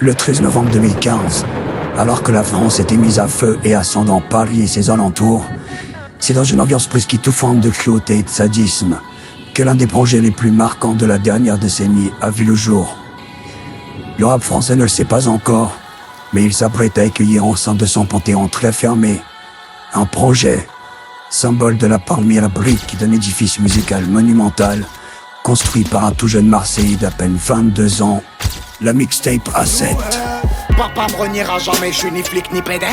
Le 13 novembre 2015, alors que la France était mise à feu et à sang dans Paris et ses alentours, c'est dans une ambiance presque étouffante de cruauté et de sadisme que l'un des projets les plus marquants de la dernière décennie a vu le jour. Le rap français ne le sait pas encore, mais il s'apprête à accueillir au sein de son panthéon très fermé un projet, symbole de la première brique d'un édifice musical monumental, construit par un tout jeune Marseillais d'à peine 22 ans, la mixtape A7. Papa me reniera jamais, je suis ni flic ni pédé.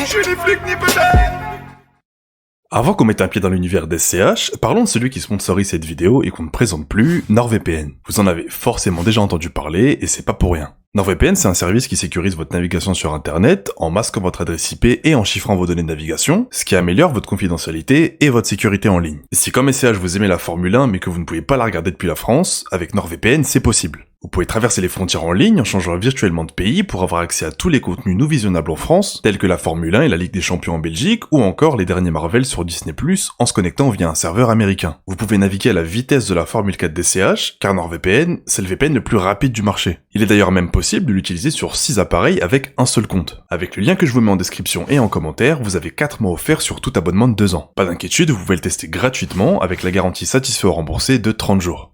Avant qu'on mette un pied dans l'univers des SCH, parlons de celui qui sponsorise cette vidéo et qu'on ne présente plus, NordVPN. Vous en avez forcément déjà entendu parler et c'est pas pour rien. NordVPN, c'est un service qui sécurise votre navigation sur internet en masquant votre adresse IP et en chiffrant vos données de navigation, ce qui améliore votre confidentialité et votre sécurité en ligne. Si comme SCH vous aimez la Formule 1 mais que vous ne pouvez pas la regarder depuis la France, avec NordVPN c'est possible. Vous pouvez traverser les frontières en ligne en changeant virtuellement de pays pour avoir accès à tous les contenus non visionnables en France, tels que la Formule 1 et la Ligue des Champions en Belgique, ou encore les derniers Marvel sur Disney+, en se connectant via un serveur américain. Vous pouvez naviguer à la vitesse de la Formule 4 des CH, car NordVPN, c'est le VPN le plus rapide du marché. Il est d'ailleurs même possible de l'utiliser sur 6 appareils avec un seul compte. Avec le lien que je vous mets en description et en commentaire, vous avez 4 mois offerts sur tout abonnement de 2 ans. Pas d'inquiétude, vous pouvez le tester gratuitement avec la garantie satisfait ou remboursé de 30 jours.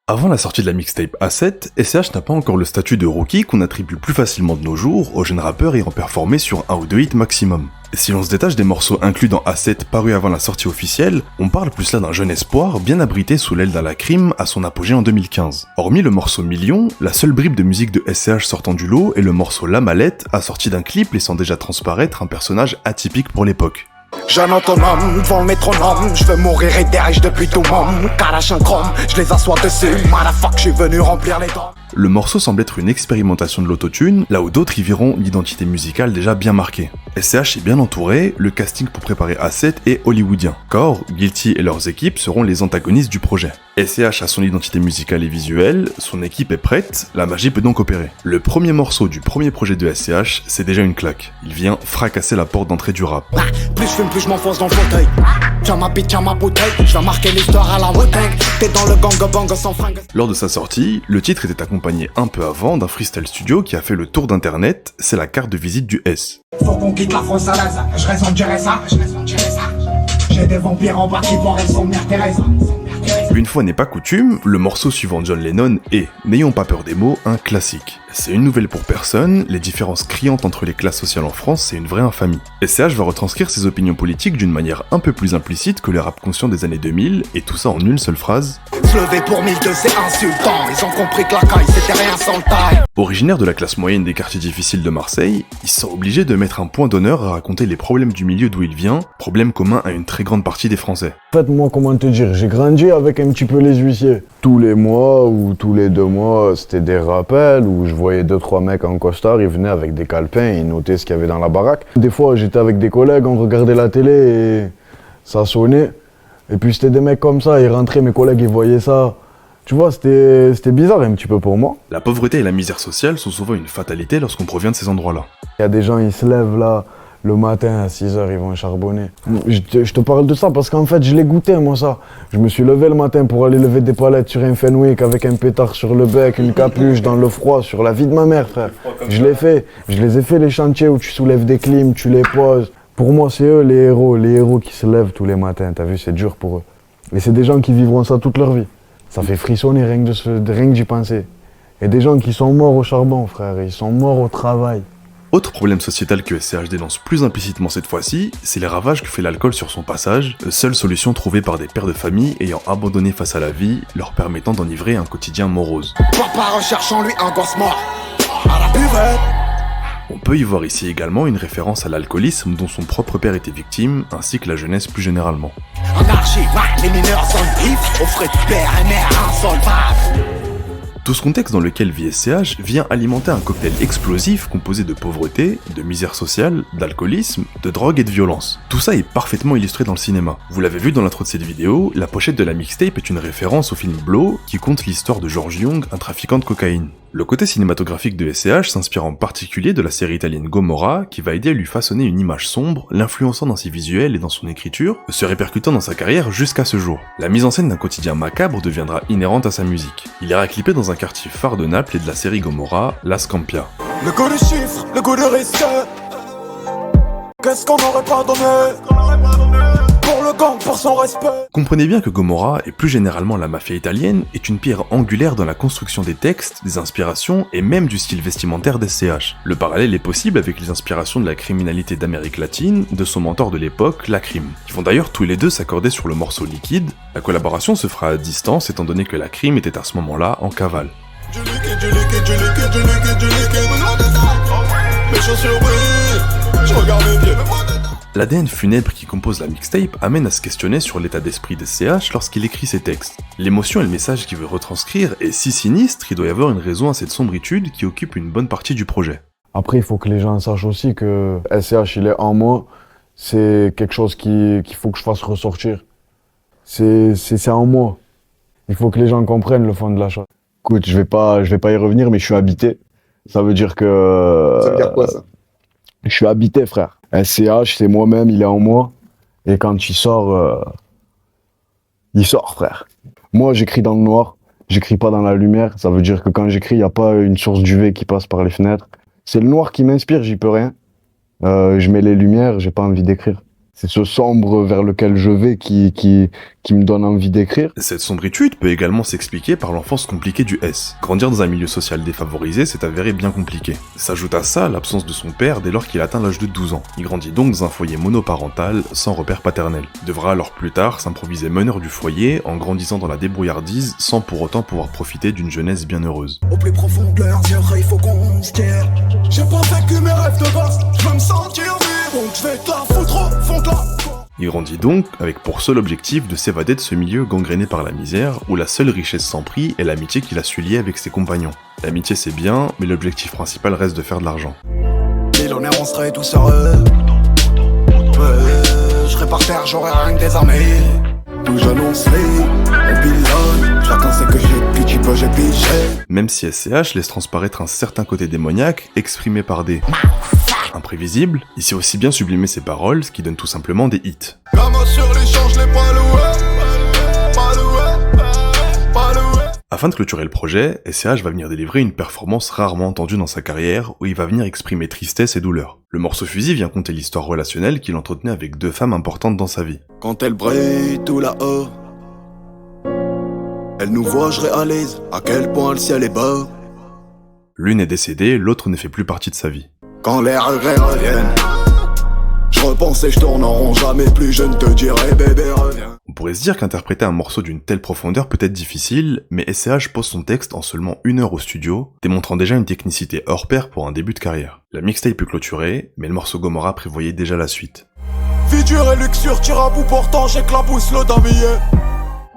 Avant la sortie de la mixtape A7, SCH n'a pas encore le statut de rookie qu'on attribue plus facilement de nos jours aux jeunes rappeurs ayant performé sur 1 ou 2 hits maximum. Si l'on se détache des morceaux inclus dans A7 parus avant la sortie officielle, on parle plus là d'un jeune espoir bien abrité sous l'aile d'Ala Crime à son apogée en 2015. Hormis le morceau Million, la seule bribe de musique de SCH sortant du lot est le morceau La Mallette, assorti d'un clip laissant déjà transparaître un personnage atypique pour l'époque. Jeune autonome, devant le métronome, je veux mourir et derrière depuis tout monde. Kalash un chrome, je les assois dessus. Motherfuck, je suis venu remplir les dents. Le morceau semble être une expérimentation de l'autotune, là où d'autres y verront l'identité musicale déjà bien marquée. SCH est bien entouré, le casting pour préparer A7 est hollywoodien. Core, Guilty et leurs équipes seront les antagonistes du projet. SCH a son identité musicale et visuelle, son équipe est prête, la magie peut donc opérer. Le premier morceau du premier projet de SCH, c'est déjà une claque. Il vient fracasser la porte d'entrée du rap. Plus je fume, plus je m'enfonce dans le fauteuil. Tiens ma bite, tiens ma bouteille, je vais marquer l'histoire à la Wu-Tang. T'es dans le gang sans fringue. Lors de sa sortie, le titre était accompagné un peu avant d'un freestyle studio qui a fait le tour d'internet, c'est la carte de visite du S. Faut qu'on quitte la France à l'aise, je raison de gérer ça. J'ai des vampires en bas qui vont son mère Thérèse. Une fois n'est pas coutume, le morceau suivant John Lennon est, n'ayons pas peur des mots, un classique. C'est une nouvelle pour personne, les différences criantes entre les classes sociales en France, c'est une vraie infamie. SCH va retranscrire ses opinions politiques d'une manière un peu plus implicite que le rap conscient des années 2000, et tout ça en une seule phrase. Se lever pour 1002, c'est insultant, ils ont compris que la caille c'était rien sans le taille. Originaire de la classe moyenne des quartiers difficiles de Marseille, il se sent obligé de mettre un point d'honneur à raconter les problèmes du milieu d'où il vient, problèmes communs à une très grande partie des Français. En fait, moi, comment te dire, j'ai grandi avec un petit peu les huissiers. Tous les mois ou tous les 2 mois, c'était des rappels où je voyais 2-3 mecs en costard, ils venaient avec des calepins, ils notaient ce qu'il y avait dans la baraque. Des fois, j'étais avec des collègues, on regardait la télé et ça sonnait. Et puis c'était des mecs comme ça, ils rentraient, mes collègues, ils voyaient ça. Tu vois, c'était bizarre un petit peu pour moi. La pauvreté et la misère sociale sont souvent une fatalité lorsqu'on provient de ces endroits-là. Il y a des gens, ils se lèvent là, le matin à 6h, ils vont charbonner. Je te parle de ça parce qu'en fait, je l'ai goûté, moi, ça. Je me suis levé le matin pour aller lever des palettes sur un Fenwick avec un pétard sur le bec, une capuche dans le froid, sur la vie de ma mère, frère. Je l'ai fait. Je les ai fait, les chantiers où tu soulèves des clims, tu les poses. Pour moi, c'est eux les héros qui se lèvent tous les matins. T'as vu, c'est dur pour eux. Et c'est des gens qui vivront ça toute leur vie. Ça fait frissonner rien que d'y penser. Et des gens qui sont morts au charbon, frère. Ils sont morts au travail. Autre problème sociétal que SCH dénonce plus implicitement cette fois-ci, c'est les ravages que fait l'alcool sur son passage, seule solution trouvée par des pères de famille ayant abandonné face à la vie, leur permettant d'enivrer un quotidien morose. Papa recherche en lui un gosse mort à la buvette. On peut y voir ici également une référence à l'alcoolisme dont son propre père était victime, ainsi que la jeunesse plus généralement. Anarchie, les mineurs sont vifs, au frais de père et mère insolvable. Tout ce contexte dans lequel vit SCH vient alimenter un cocktail explosif composé de pauvreté, de misère sociale, d'alcoolisme, de drogue et de violence. Tout ça est parfaitement illustré dans le cinéma. Vous l'avez vu dans l'intro de cette vidéo, la pochette de la mixtape est une référence au film Blow qui conte l'histoire de George Young, un trafiquant de cocaïne. Le côté cinématographique de SCH s'inspire en particulier de la série italienne Gomorrah, qui va aider à lui façonner une image sombre, l'influençant dans ses visuels et dans son écriture, se répercutant dans sa carrière jusqu'à ce jour. La mise en scène d'un quotidien macabre deviendra inhérente à sa musique. Il ira clippé dans un quartier phare de Naples et de la série Gomorrah, La Scampia. Le goût du chiffre, le goût du risque. Qu'est-ce qu'on n'aurait pas donné pour le gang, pour son respect. Comprenez bien que Gomorrah, et plus généralement la mafia italienne, est une pierre angulaire dans la construction des textes, des inspirations et même du style vestimentaire d'SCH. Le parallèle est possible avec les inspirations de la criminalité d'Amérique latine, de son mentor de l'époque, La Crime. Ils vont d'ailleurs tous les deux s'accorder sur le morceau Liquide. La collaboration se fera à distance étant donné que La Crime était à ce moment-là en cavale. L'ADN funèbre qui compose la mixtape amène à se questionner sur l'état d'esprit d'SCH lorsqu'il écrit ses textes. L'émotion et le message qu'il veut retranscrire est si sinistre, il doit y avoir une raison à cette sombritude qui occupe une bonne partie du projet. Après, il faut que les gens sachent aussi que SCH, il est en moi. C'est quelque chose qu'il faut que je fasse ressortir. C'est en moi. Il faut que les gens comprennent le fond de la chose. Écoute, je vais pas y revenir, mais je suis habité. Ça veut dire que... Ça veut dire quoi, ça? Je suis habité, frère. SCH, c'est moi-même, il est en moi. Et quand il sort, frère. Moi, j'écris dans le noir. J'écris pas dans la lumière. Ça veut dire que quand j'écris, il n'y a pas une source d'UV qui passe par les fenêtres. C'est le noir qui m'inspire, j'y peux rien. Je mets les lumières, j'ai pas envie d'écrire. C'est ce sombre vers lequel je vais qui me donne envie d'écrire. Cette sombritude peut également s'expliquer par l'enfance compliquée du S. Grandir dans un milieu social défavorisé s'est avéré bien compliqué. S'ajoute à ça l'absence de son père dès lors qu'il atteint l'âge de 12 ans. Il grandit donc dans un foyer monoparental, sans repère paternel. Il devra alors plus tard s'improviser meneur du foyer en grandissant dans la débrouillardise sans pour autant pouvoir profiter d'une jeunesse bien heureuse. Au plus profond de leurs yeux, il faut qu'on se tire. J'ai pas vécu mes rêves de base, je veux me sentir vivre, donc je vais te la foutre au fond de la... Il grandit donc avec pour seul objectif de s'évader de ce milieu gangréné par la misère où la seule richesse sans prix est l'amitié qu'il a su lier avec ses compagnons. L'amitié c'est bien, mais l'objectif principal reste de faire de l'argent. Millionnaire, on serait tous heureux. Je serais par terre, j'aurais rien que des armées. Tout jeune on se lit, on pilonne. Chacun sait que j'ai pitié, j'ai pigé. Même si SCH laisse transparaître un certain côté démoniaque exprimé par des imprévisibles, il sait aussi bien sublimer ses paroles, ce qui donne tout simplement des hits. Comme sur l'échange, les pas loués. Afin de clôturer le projet, SCH va venir délivrer une performance rarement entendue dans sa carrière où il va venir exprimer tristesse et douleur. Le morceau Fusil vient conter l'histoire relationnelle qu'il entretenait avec deux femmes importantes dans sa vie. Quand elle brille tout là-haut, elle nous voit, je réalise à quel point le ciel est beau. L'une est décédée, l'autre ne fait plus partie de sa vie. Quand les regrets reviennent, je repense et je tourne en rond, jamais plus je ne te dirai bébé reviens. On pourrait se dire qu'interpréter un morceau d'une telle profondeur peut être difficile, mais SCH pose son texte en seulement 1 heure au studio, démontrant déjà une technicité hors pair pour un début de carrière. La mixtape est clôturée, mais le morceau Gomorrah prévoyait déjà la suite. Vie dure et luxure, tire à bout portant, j'éclabousse le damier.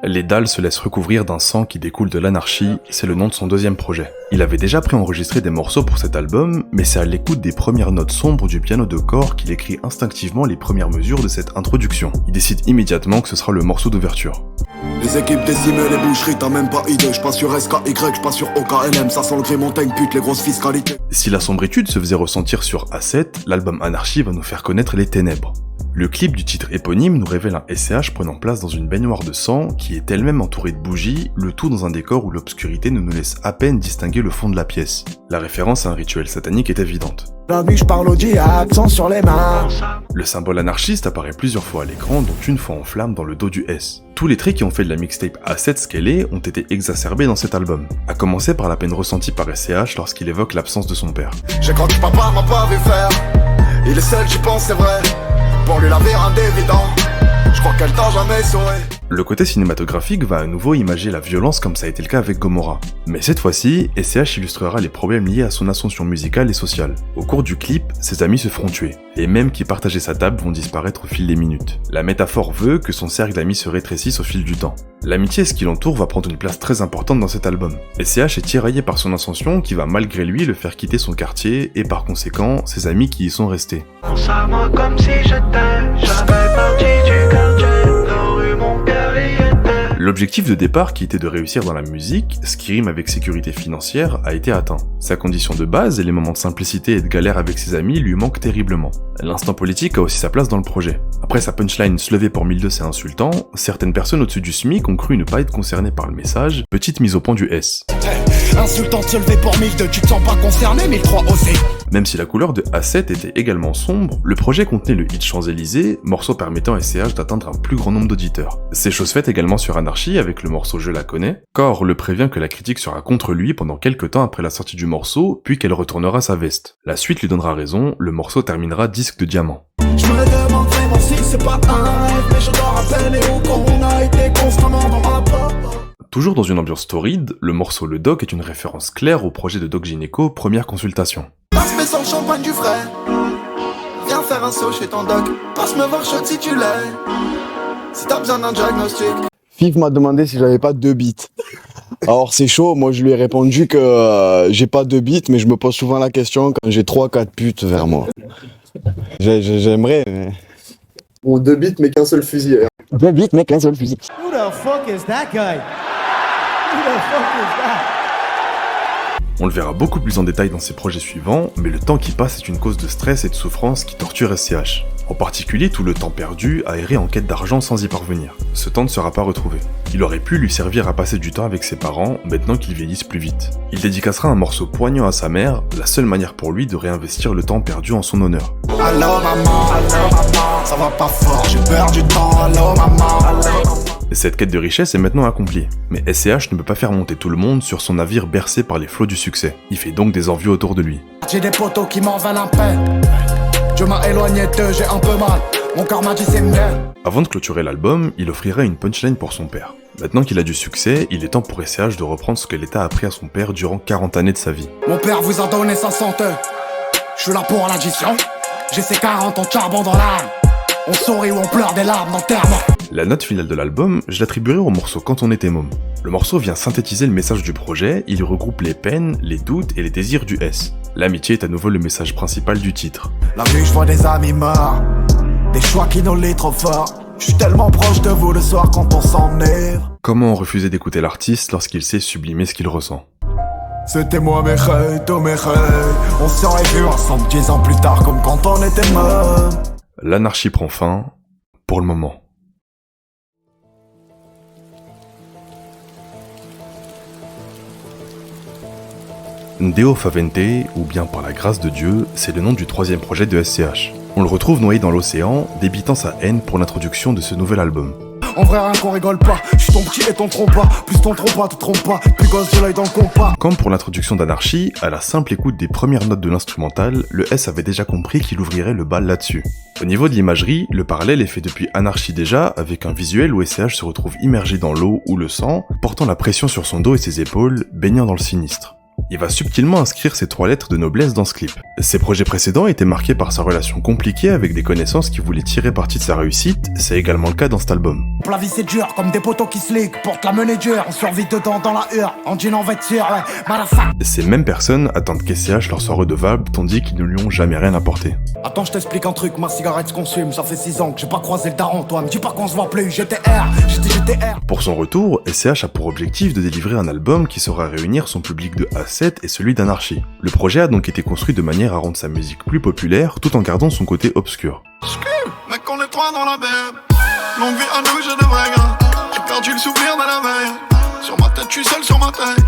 Les dalles se laissent recouvrir d'un sang qui découle de l'anarchie, c'est le nom de son deuxième projet. Il avait déjà préenregistré des morceaux pour cet album, mais c'est à l'écoute des premières notes sombres du piano de corps qu'il écrit instinctivement les premières mesures de cette introduction. Il décide immédiatement que ce sera le morceau d'ouverture. Les équipes décimées, les boucheries, t'as même pas idée. J'passe sur SKY, j'passe sur OKLM, ça sent le gris montagne, pute, les grosses fiscalités. Si la sombritude se faisait ressentir sur A7, l'album Anarchie va nous faire connaître les ténèbres. Le clip du titre éponyme nous révèle un SCH prenant place dans une baignoire de sang qui est elle-même entourée de bougies, le tout dans un décor où l'obscurité ne nous laisse à peine distinguer le fond de la pièce. La référence à un rituel satanique est évidente. La nuit j'parle au diable, sang sur les mains. Le symbole anarchiste apparaît plusieurs fois à l'écran, dont une fois en flamme dans le dos du S. Tous les traits qui ont fait de la mixtape A7 ce qu'elle est ont été exacerbés dans cet album, à commencer par la peine ressentie par SCH lorsqu'il évoque l'absence de son père. J'ai cru que papa m'a pas vu faire, il est seul j'y pense c'est vrai. Pour lui la vie rien d'évident, je crois qu'elle t'a jamais sauvé. Le côté cinématographique va à nouveau imager la violence comme ça a été le cas avec Gomorrah. Mais cette fois-ci, SCH illustrera les problèmes liés à son ascension musicale et sociale. Au cours du clip, ses amis se feront tuer. Les mêmes qui partageaient sa table vont disparaître au fil des minutes. La métaphore veut que son cercle d'amis se rétrécisse au fil du temps. L'amitié et ce qui l'entoure va prendre une place très importante dans cet album. SCH est tiraillé par son ascension qui va malgré lui le faire quitter son quartier et par conséquent ses amis qui y sont restés. Pense à moi comme si j'étais jamais parti du quartier. La rue, mon cœur y était. L'objectif de départ, qui était de réussir dans la musique, ce qui rime avec sécurité financière, a été atteint. Sa condition de base et les moments de simplicité et de galère avec ses amis lui manquent terriblement. L'instinct politique a aussi sa place dans le projet. Après sa punchline se lever pour 1002 c'est insultant, certaines personnes au-dessus du SMIC ont cru ne pas être concernées par le message, petite mise au point du S. Insultant de se lever pour 1002, tu te sens pas concerné, 1003 aussi. Même si la couleur de A7 était également sombre, le projet contenait le hit Champs-Élysées, morceau permettant à SCH d'atteindre un plus grand nombre d'auditeurs. C'est chose faite également sur Anarchy avec le morceau Je la connais. Core le prévient que la critique sera contre lui pendant quelques temps après la sortie du morceau, puis qu'elle retournera sa veste. La suite lui donnera raison, le morceau terminera disque de diamant. Je me demande vraiment si c'est pas un rêve, mais je dois rappeler où qu'on a été constamment dans ma peau. Toujours dans une ambiance torride, le morceau Le Doc est une référence claire au projet de Doc Gynéco, première consultation. Passe-moi sans champagne du frais. Viens faire un saut chez ton doc. Passe-me voir shot si tu l'es. Si t'as besoin d'un diagnostic. Fif m'a demandé si j'avais pas 2 bits. Alors c'est chaud, moi je lui ai répondu que j'ai pas 2 bits, mais je me pose souvent la question quand j'ai 3-4 putes vers moi. J'aimerais, mais... Bon, 2 bits mais qu'un seul fusil. 2 bits, mais qu'un seul fusil. Who the fuck is that guy? Who the fuck is that? On le verra beaucoup plus en détail dans ses projets suivants, mais le temps qui passe est une cause de stress et de souffrance qui torture SCH. En particulier tout le temps perdu à errer en quête d'argent sans y parvenir. Ce temps ne sera pas retrouvé. Il aurait pu lui servir à passer du temps avec ses parents, maintenant qu'ils vieillissent plus vite. Il dédicacera un morceau poignant à sa mère, la seule manière pour lui de réinvestir le temps perdu en son honneur. Allô maman, ça va pas fort, j'ai perdu du temps, allô maman. Cette quête de richesse est maintenant accomplie, mais SCH ne peut pas faire monter tout le monde sur son navire bercé par les flots du succès. Il fait donc des envieux autour de lui. J'ai des potos qui m'en veulent un peu. Dieu m'a éloigné d'eux, j'ai un peu mal. Mon corps m'a dit c'est mieux. Avant de clôturer l'album, il offrira une punchline pour son père. Maintenant qu'il a du succès, il est temps pour SCH de reprendre ce que l'État a appris à son père durant 40 années de sa vie. Mon père vous a donné 500 œufs. Je suis là pour l'addition. J'ai ces 40 ans de charbon dans l'âme. On sourit ou on pleure des larmes d'enterrement. La note finale de l'album, je l'attribuerai au morceau Quand on était môme. Le morceau vient synthétiser le message du projet, il regroupe les peines, les doutes et les désirs du S. L'amitié est à nouveau le message principal du titre. La nuit je vois des amis morts, des choix qui nous lient trop fort. Je suis tellement proche de vous le soir quand on s'enivre. Comment refuser d'écouter l'artiste lorsqu'il sait sublimer ce qu'il ressent? C'était moi mes rêves, tous mes rêves. On serait vus ensemble 10 ans plus tard comme quand on était mômes. L'anarchie prend fin, pour le moment. Ndeo Favente, ou bien Par la grâce de Dieu, c'est le nom du 3e projet de SCH. On le retrouve noyé dans l'océan, débitant sa haine pour l'introduction de ce nouvel album. En vrai rien qu'on rigole pas, je suis ton petit et ton trompe pas. Plus ton trompe pas, te trompe pas, plus gosse de l'œil dans le compas. Comme pour l'introduction d'Anarchie, à la simple écoute des premières notes de l'instrumental, le S avait déjà compris qu'il ouvrirait le bal là-dessus. Au niveau de l'imagerie, le parallèle est fait depuis Anarchie déjà, avec un visuel où SCH se retrouve immergé dans l'eau ou le sang, portant la pression sur son dos et ses épaules, baignant dans le sinistre. Il va subtilement inscrire ces 3 lettres de noblesse dans ce clip. Ses projets précédents étaient marqués par sa relation compliquée avec des connaissances qui voulaient tirer parti de sa réussite, c'est également le cas dans cet album. La vie c'est dur, comme des poteaux qui se liguent, porte la menée dure, on survit dedans dans la hure, en jean en vêture, ouais, motherfucker. Ces mêmes personnes attendent qu'SCH leur soit redevable, tandis qu'ils ne lui ont jamais rien apporté. Attends, je t'explique un truc, ma cigarette se consume, ça fait 6 ans que j'ai pas croisé le daron, toi, me dis pas qu'on se voit plus, j'étais R. Pour son retour, SCH a pour objectif de délivrer un album qui saura réunir son public de A7 et celui d'Anarchie. Le projet a donc été construit de manière à rendre sa musique plus populaire, tout en gardant son côté obscur. Mec, on est 3 dans la BM. Longue vie à nous, j'ai de vrais gars. J'ai perdu le souvenir de la veille. Sur ma tête, je suis seul sur ma taille.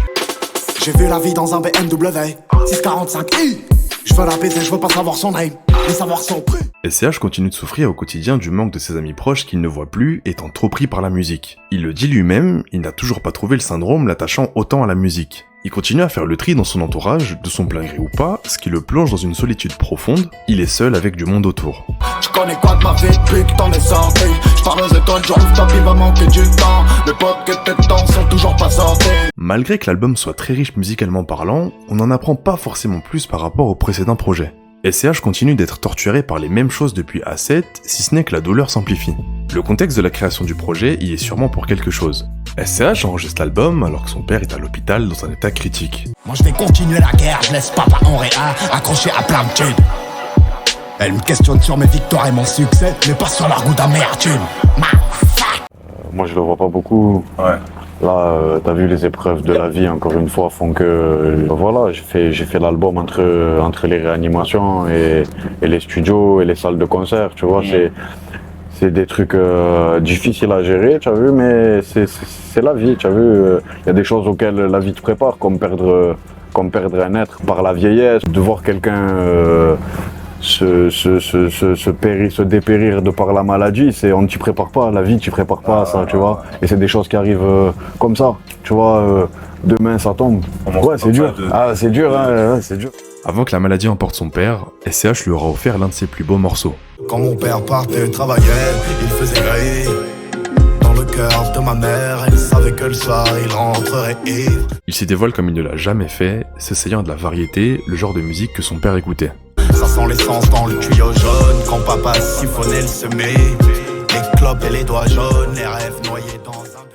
J'ai vu la vie dans un BMW 645i. Je veux la baiser, je veux pas savoir son name, mais savoir son prix. SCH continue de souffrir au quotidien du manque de ses amis proches qu'il ne voit plus, étant trop pris par la musique. Il le dit lui-même, il n'a toujours pas trouvé le syndrome l'attachant autant à la musique. Il continue à faire le tri dans son entourage, de son plein gré ou pas, ce qui le plonge dans une solitude profonde, il est seul avec du monde autour. Je connais quoi de ma vie depuis que t'en es sorti. Je parle aux étoiles, genre top, il va manquer du temps. Les potes que tes temps sont toujours pas sortis. Malgré que l'album soit très riche musicalement parlant, on n'en apprend pas forcément plus par rapport aux précédents projets. SCH continue d'être torturé par les mêmes choses depuis A7, si ce n'est que la douleur s'amplifie. Le contexte de la création du projet y est sûrement pour quelque chose. SCH enregistre l'album alors que son père est à l'hôpital dans un état critique. Moi je vais continuer la guerre, je laisse papa en réa, accroché à plein de thunes. Elle me questionne sur mes victoires et mon succès, mais pas sur leur goût d'amertume. moi je le vois pas beaucoup. Ouais. Là, t'as vu, les épreuves de la vie, encore une fois, font que... Voilà, j'ai fait l'album entre les réanimations et les studios et les salles de concert, tu vois. C'est des trucs difficiles à gérer, tu as vu, mais c'est la vie, tu as vu. Il y a des choses auxquelles la vie te prépare, comme perdre un être par la vieillesse, de voir quelqu'un se dépérir de par la maladie, on ne t'y prépare pas, la vie t'y prépare pas à ça, tu vois. Et c'est des choses qui arrivent comme ça, tu vois, demain ça tombe. Ouais, c'est dur. Ah, c'est dur, hein, c'est dur. Avant que la maladie emporte son père, SCH lui aura offert l'un de ses plus beaux morceaux. Quand mon père partait travailler, il faisait gris. Dans le cœur de ma mère, elle savait que le soir il rentrerait ivre. Il s'y dévoile comme il ne l'a jamais fait, s'essayant de la variété, le genre de musique que son père écoutait. Ça sent l'essence dans le tuyau jaune. Quand papa siphonnait le semé, les clopes et les doigts jaunes, les rêves noyés dans un de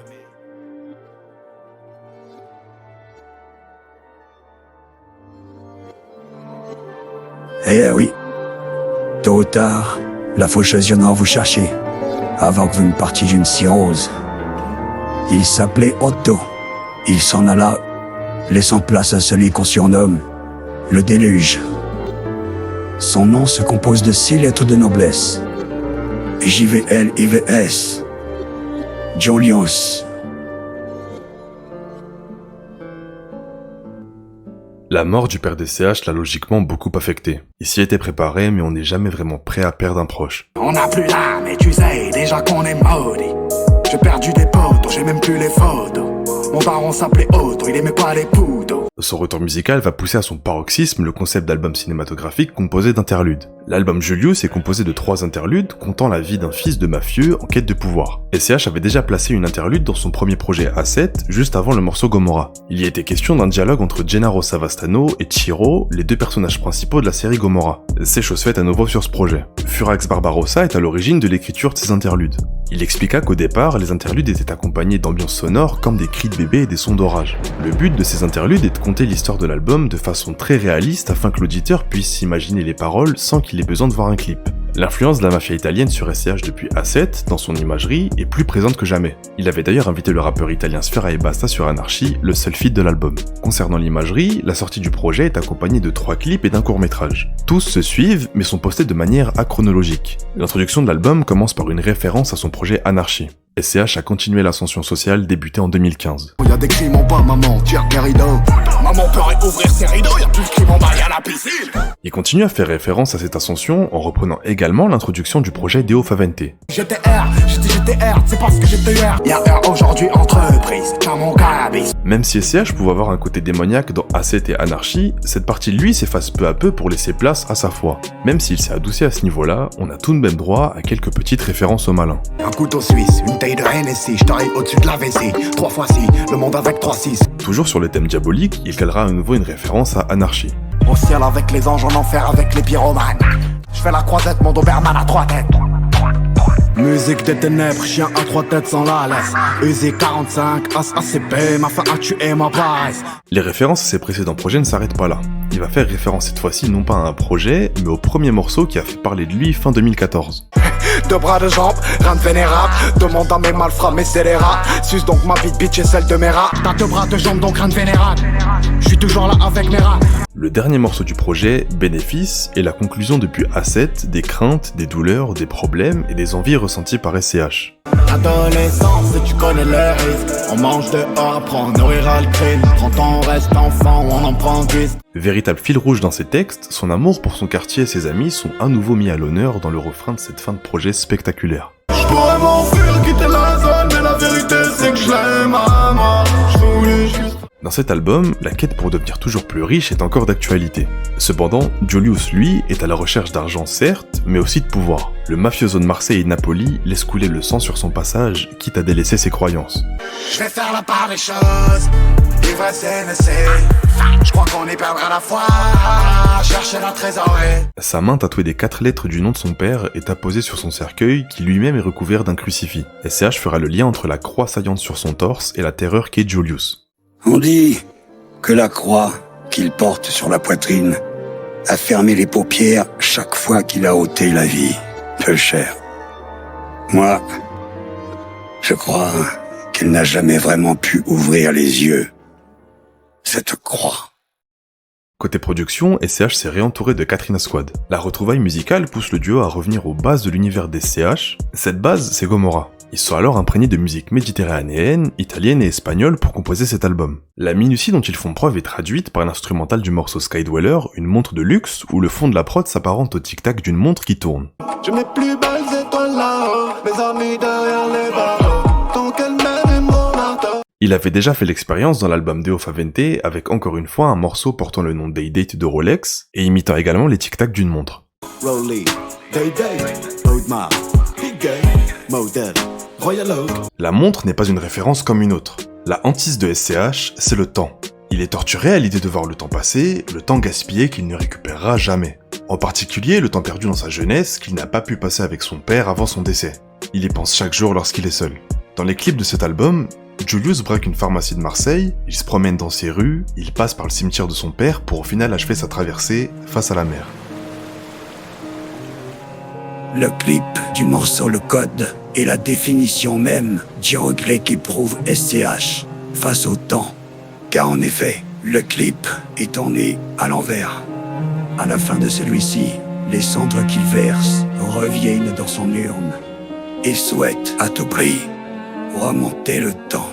mes... Eh oui, tôt ou tard, la faucheuse viendra vous chercher, avant que vous ne partiez d'une cirrhose. Il s'appelait Otto. Il s'en alla, laissant place à celui qu'on surnomme le déluge. Son nom se compose de 6 lettres de noblesse. JVLIVS. Julius. La mort du père d'SCH l'a logiquement beaucoup affecté. Il s'y était préparé, mais on n'est jamais vraiment prêt à perdre un proche. On n'a plus l'âme et tu sais déjà qu'on est maudit. J'ai perdu des potes, j'ai même plus les photos. Mon daron s'appelait Otto, il aimait pas les poudres. Son retour musical va pousser à son paroxysme le concept d'album cinématographique composé d'interludes. L'album Julius est composé de 3 interludes comptant la vie d'un fils de mafieux en quête de pouvoir. SCH avait déjà placé une interlude dans son premier projet A7, juste avant le morceau Gomorrah. Il y était question d'un dialogue entre Gennaro Savastano et Chiro, les 2 personnages principaux de la série Gomorrah. C'est chose faite à nouveau sur ce projet. Furax Barbarossa est à l'origine de l'écriture de ces interludes. Il expliqua qu'au départ, les interludes étaient accompagnés d'ambiances sonores comme des cris de bébé et des sons d'orage. Le but de ces interludes est de conter l'histoire de l'album de façon très réaliste afin que l'auditeur puisse s'imaginer les paroles sans qu'il ait besoin de voir un clip. L'influence de la mafia italienne sur SCH depuis A7, dans son imagerie, est plus présente que jamais. Il avait d'ailleurs invité le rappeur italien Sfera Ebbasta sur Anarchy, le seul feat de l'album. Concernant l'imagerie, la sortie du projet est accompagnée de 3 clips et d'un court-métrage. Tous se suivent, mais sont postés de manière achronologique. L'introduction de l'album commence par une référence à son projet Anarchy. SCH a continué l'ascension sociale débutée en 2015. Y'a des crimes en bas, maman, tire les rideaux. Maman peut ouvrir ses rideaux, y'a plus de crimes en bas, y'a la piscine. Il continue à faire référence à cette ascension en reprenant également l'introduction du projet Deo Favente. J'étais GTR, c'est parce que j'étais R. Y'a R aujourd'hui entreprise, t'as mon cannabis. Même si SCH pouvait avoir un côté démoniaque dans A7 et Anarchy, cette partie de lui s'efface peu à peu pour laisser place à sa foi. Même s'il s'est adouci à ce niveau-là, on a tout de même droit à quelques petites références au malin. Un couteau suisse, une taille de Hennessy, j't'arrive au-dessus de la vessie. 3 fois 6, le monde avec 3-6. Toujours sur le thème diabolique, il calera à nouveau une référence à Anarchy. Au ciel avec les anges, en enfer avec les pyromanes. J'fais la croisette, mon Doberman à 3 têtes. Musique des ténèbres, chien à 3 têtes sans la laisse. Uzi 45, As ACP, ma fin a tué ma base. Les références à ses précédents projets ne s'arrêtent pas là. Il va faire référence cette fois-ci non pas à un projet, mais au premier morceau qui a fait parler de lui fin 2014. 2 bras de jambes, rien de vénérable. Demande à mes malfrats, mes scélérats. Suce donc ma bite bitch et celle de mes rats. T'as 2 bras de jambes donc rien de vénérable. J'suis toujours là avec mes rats. Le dernier morceau du projet, Bénéfice, est la conclusion depuis A7 des craintes, des douleurs, des problèmes et des envies ressenties par SCH. Adolescence, tu connais les risques. On mange dehors, après on nourrira le crime. Quand on reste enfant, on en prend 10. Véritable fil rouge dans ses textes, son amour pour son quartier et ses amis sont à nouveau mis à l'honneur dans le refrain de cette fin de projet spectaculaire. J'pourrais m'enfuir, quitter la zone, mais la vérité c'est que je l'aime à mort. J'voulais juste... Dans cet album, la quête pour devenir toujours plus riche est encore d'actualité. Cependant, Julius, lui, est à la recherche d'argent certes, mais aussi de pouvoir. Le mafioso de Marseille et Napoli laisse couler le sang sur son passage, quitte à délaisser ses croyances. Je vais faire la part des choses, l'ivresse NSC. Je crois qu'on y perdra la foi, chercher la trésorerie. Sa main tatouée des 4 lettres du nom de son père est apposée sur son cercueil qui lui-même est recouvert d'un crucifix. SCH fera le lien entre la croix saillante sur son torse et la terreur qu'est Julius. On dit que la croix qu'il porte sur la poitrine a fermé les paupières chaque fois qu'il a ôté la vie. Peu cher. Moi, Je crois qu'elle n'a jamais vraiment pu ouvrir les yeux. Cette croix. Côté production, SCH s'est réentouré de Katrina Squad. La retrouvaille musicale pousse le duo à revenir aux bases de l'univers des SCH. Cette base, c'est Gomorrah. Ils sont alors imprégnés de musique méditerranéenne, italienne et espagnole pour composer cet album. La minutie dont ils font preuve est traduite par l'instrumental du morceau Skydweller, une montre de luxe, où le fond de la prod s'apparente au tic-tac d'une montre qui tourne. J'ai mes plus belles étoiles là-haut, mes amis derrière les barreaux. Tant qu'elle m'aime mon marteau. Il avait déjà fait l'expérience dans l'album Deo Favente avec encore une fois un morceau portant le nom Day Date de Rolex et imitant également les tic-tac d'une montre. Rolly, Day Day, Audemars, Big Gay, Model, Royal Oak. La montre n'est pas une référence comme une autre. La hantise de SCH, c'est le temps. Il est torturé à l'idée de voir le temps passer, le temps gaspillé qu'il ne récupérera jamais. En particulier, le temps perdu dans sa jeunesse qu'il n'a pas pu passer avec son père avant son décès. Il y pense chaque jour lorsqu'il est seul. Dans les clips de cet album, Julius braque une pharmacie de Marseille, il se promène dans ses rues, il passe par le cimetière de son père pour au final achever sa traversée face à la mer. Le clip du morceau Le Code est la définition même du regret qu'éprouve SCH face au temps. Car en effet, le clip est tourné à l'envers. À la fin de celui-ci, les cendres qu'il verse reviennent dans son urne et souhaite à tout prix remonter le temps.